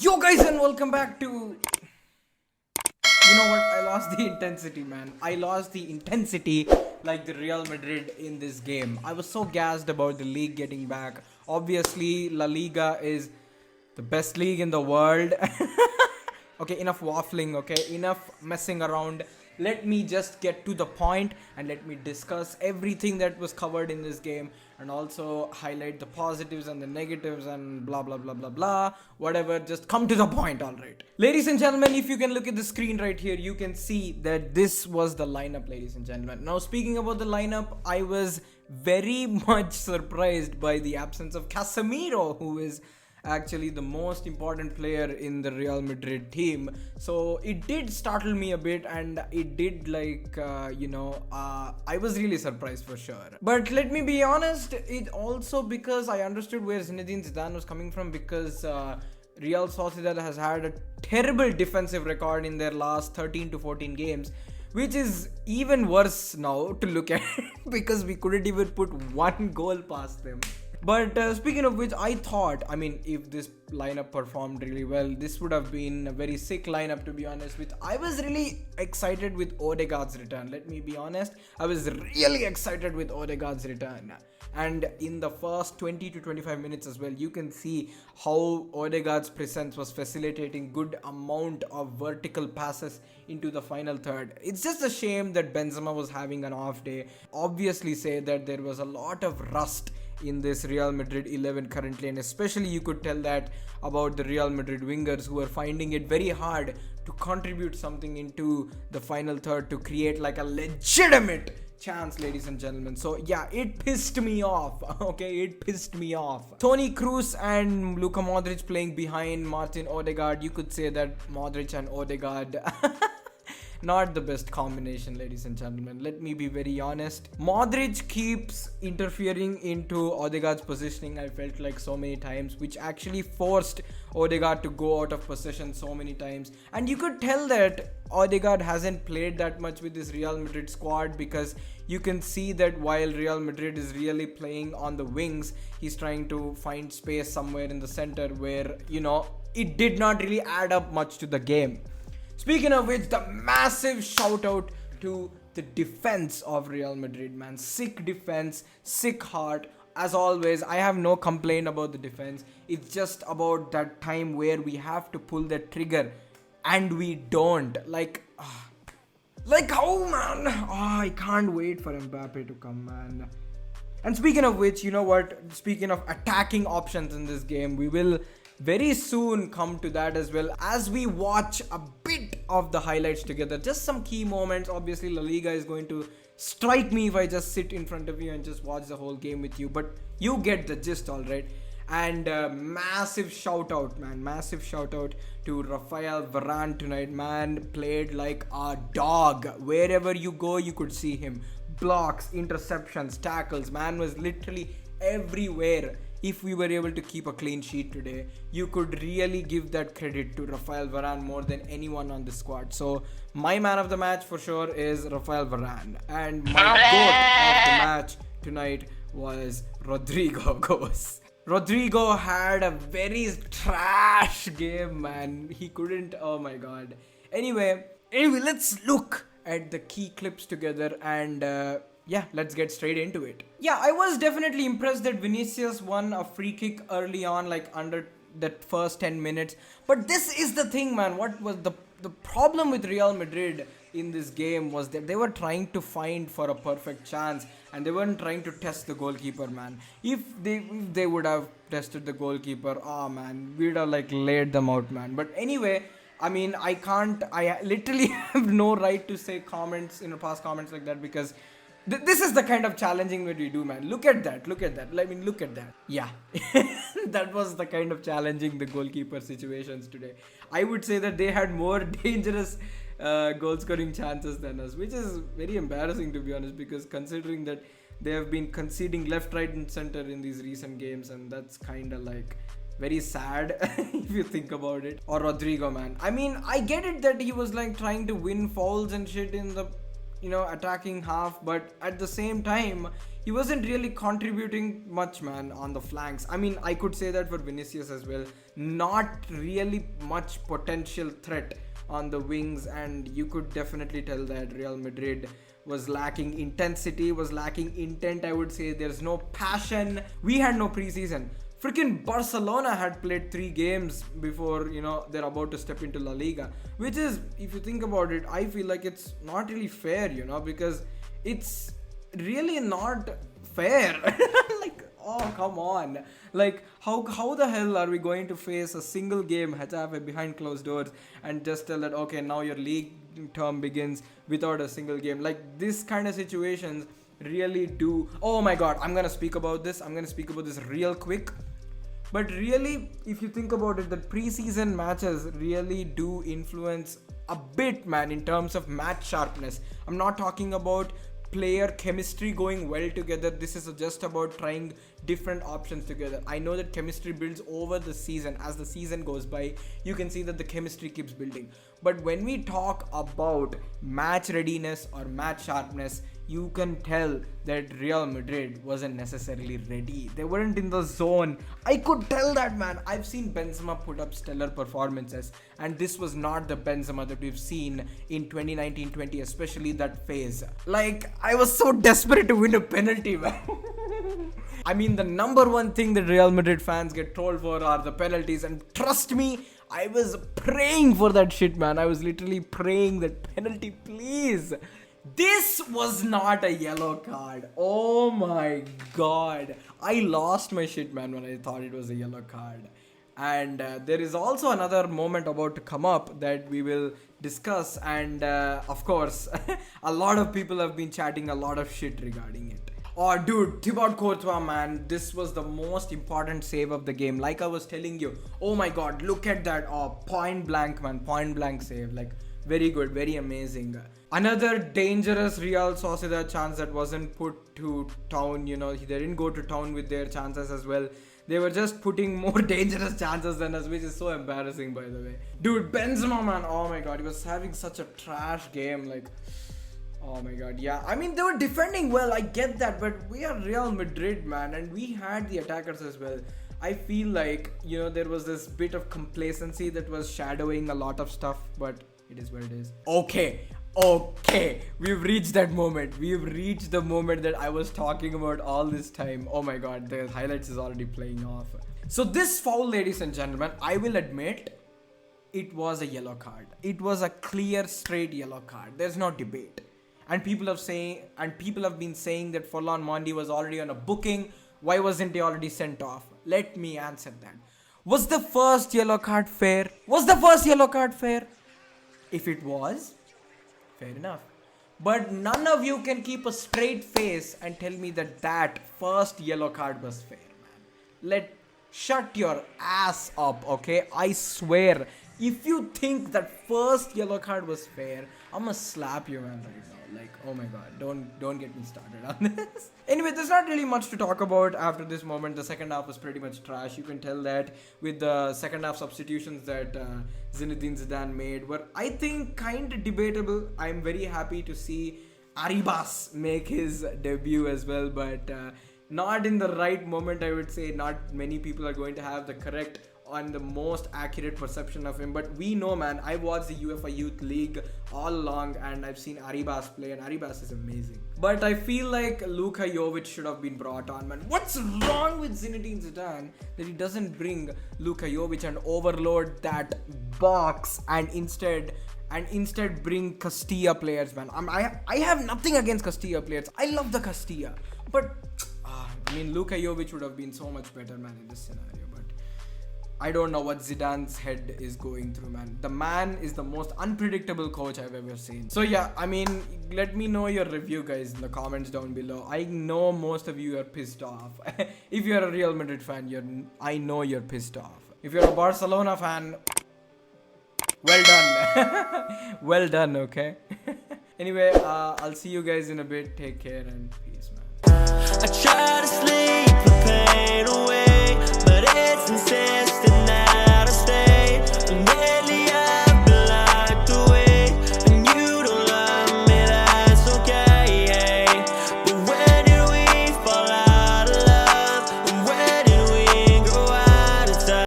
Yo guys, and welcome back to... You know what? I lost the intensity, man. I lost the intensity like the Real Madrid in this game. I was so gassed about the league getting back. Obviously, La Liga is the best league in the world. Okay, enough waffling, okay? Enough messing around. Let me just get to the point and let me discuss everything that was covered in this game and also highlight the positives and the negatives and blah blah blah blah blah. Whatever, just come to the point, alright. Ladies and gentlemen, if you can look at the screen right here, you can see that this was the lineup, ladies and gentlemen. Now, speaking about the lineup, I was very much surprised by the absence of Casemiro, who is actually the most important player in the Real Madrid team. So it did startle me a bit, and it did I was really surprised for sure. But let me be honest, it also because I understood where Zinedine Zidane was coming from, because Real Sociedad has had a terrible defensive record in their last 13 to 14 games, which is even worse now to look at because we couldn't even put one goal past them. But speaking of which, I thought, if this lineup performed really well, this would have been a very sick lineup, to be honest with. I was really excited with Odegaard's return. Let me be honest. I was really excited with Odegaard's return. And in the first 20 to 25 minutes as well, you can see how Odegaard's presence was facilitating good amount of vertical passes into the final third. It's just a shame that Benzema was having an off day. Obviously say that there was a lot of rust in this Real Madrid 11 currently, and especially you could tell that about the Real Madrid wingers, who are finding it very hard to contribute something into the final third to create like a legitimate chance, ladies and gentlemen. So yeah, it pissed me off. Okay, it pissed me off. Toni Kroos and Luka Modric playing behind Martin Odegaard. You could say that Modric and Odegaard not the best combination, ladies and gentlemen. Let me be very honest. Modric keeps interfering into Odegaard's positioning, I felt like so many times, which actually forced Odegaard to go out of possession so many times. And you could tell that Odegaard hasn't played that much with this Real Madrid squad, because you can see that while Real Madrid is really playing on the wings, he's trying to find space somewhere in the center where, it did not really add up much to the game. Speaking of which, the massive shout out to the defense of Real Madrid, man. Sick defense, sick heart. As always, I have no complaint about the defense. It's just about that time where we have to pull the trigger and we don't. Like how, man? I can't wait for Mbappe to come, man. And speaking of which, you know what? Speaking of attacking options in this game, we will very soon come to that as well, as we watch a bit of the highlights together. Just some key moments. Obviously, La Liga is going to strike me if I just sit in front of you and just watch the whole game with you. But you get the gist, alright. And massive shout out, man. Massive shout out to Rafael Varane tonight, man. Played like a dog. Wherever you go, you could see him. Blocks, interceptions, tackles. Man was literally everywhere. If we were able to keep a clean sheet today, you could really give that credit to Rafael Varane more than anyone on the squad. So my man of the match for sure is Rafael Varane. And my goat of the match tonight was Rodrigo Goes. Rodrigo had a very trash game, man. He couldn't, oh my god. Anyway, let's look at the key clips together and yeah, let's get straight into it. Yeah, I was definitely impressed that Vinicius won a free kick early on, like under that first 10 minutes. But this is the thing, man. What was the problem with Real Madrid in this game was that they were trying to find for a perfect chance, and they weren't trying to test the goalkeeper, man. If they would have tested the goalkeeper, oh man, we'd have like laid them out, man. But anyway, I literally have no right to say comments, past comments like that, because this is the kind of challenging that we do, man. Look at that. Look at that. Yeah. That was the kind of challenging the goalkeeper situations today. I would say that they had more dangerous goal scoring chances than us, which is very embarrassing, to be honest, because considering that they have been conceding left, right and center in these recent games, and that's kind of like very sad if you think about it. Or Rodrigo, man. I get it that he was like trying to win fouls and shit in the attacking half, but at the same time, he wasn't really contributing much, man, on the flanks. I mean, I could say that for Vinicius as well. Not really much potential threat on the wings, and you could definitely tell that Real Madrid was lacking intensity, was lacking intent, I would say. There's no passion. We had no preseason. Freaking Barcelona had played 3 games before, they're about to step into La Liga. Which is, if you think about it, I feel like it's not really fair, because it's really not fair. Like, oh, come on. Like, how the hell are we going to face a single game Getafe behind closed doors and just tell that, okay, now your league term begins without a single game? Like, this kind of situations really do. Oh my god, I'm gonna speak about this real quick. But really, if you think about it, the preseason matches really do influence a bit, man, in terms of match sharpness. I'm not talking about player chemistry going well together. This is just about trying different options together. I know that chemistry builds over the season. As the season goes by, you can see that the chemistry keeps building. But when we talk about match readiness or match sharpness, you can tell that Real Madrid wasn't necessarily ready. They weren't in the zone. I could tell that, man. I've seen Benzema put up stellar performances, and this was not the Benzema that we've seen in 2019-20, especially that phase. Like, I was so desperate to win a penalty, man. I mean, the number one thing that Real Madrid fans get trolled for are the penalties, and trust me, I was praying for that shit, man. I was literally praying that penalty, please. This was not a yellow card. Oh my god. I lost my shit, man, when I thought it was a yellow card. And there is also another moment about to come up that we will discuss. And of course, a lot of people have been chatting a lot of shit regarding it. Oh, dude, Thibaut Courtois, man, this was the most important save of the game. Like I was telling you, oh my god, look at that. Oh, point blank, man, point blank save. Like, very good, very amazing. Another dangerous Real Sociedad chance that wasn't put to town. They didn't go to town with their chances as well. They were just putting more dangerous chances than us, which is so embarrassing, by the way. Dude, Benzema, man, oh my god, he was having such a trash game. Like, oh my god, yeah. I mean, they were defending well, I get that, but we are Real Madrid, man, and we had the attackers as well. I feel like, there was this bit of complacency that was shadowing a lot of stuff, but it is what it is. Okay, we've reached that moment. We've reached the moment that I was talking about all this time. Oh my god, the highlights is already playing off. So this foul, ladies and gentlemen, I will admit, it was a yellow card. It was a clear, straight yellow card. There's no debate. And people have been saying that Forlan Mondi was already on a booking. Why wasn't he already sent off? Let me answer that. Was the first yellow card fair? If it was, fair enough. But none of you can keep a straight face and tell me that first yellow card was fair, man. Shut your ass up, okay? I swear, if you think that first yellow card was fair, I'ma slap you, man, right now. Like, oh my god, don't get me started on this. Anyway, there's not really much to talk about after this moment. The second half was pretty much trash. You can tell that with the second half substitutions that Zinedine Zidane made were, I think, kind of debatable. I'm very happy to see Arribas make his debut as well, but not in the right moment, I would say. Not many people are going to have the correct and the most accurate perception of him, but we know, man. I watched the UEFA Youth League all along and I've seen Arribas play, and Arribas is amazing. But I feel like Luka Jovic should have been brought on, man. What's wrong with Zinedine Zidane that he doesn't bring Luka Jovic and overload that box and instead bring Castilla players, man? I have nothing against Castilla players. I love the Castilla, but Luka Jovic would have been so much better, man, in this scenario. I don't know what Zidane's head is going through, man. The man is the most unpredictable coach I've ever seen. So yeah, let me know your review, guys, in the comments down below. I know most of you are pissed off. If you're a Real Madrid fan, I know you're pissed off. If you're a Barcelona fan, well done. Well done, okay? Anyway, I'll see you guys in a bit. Take care and peace, man. I try to sleep the pain away, but it's insane.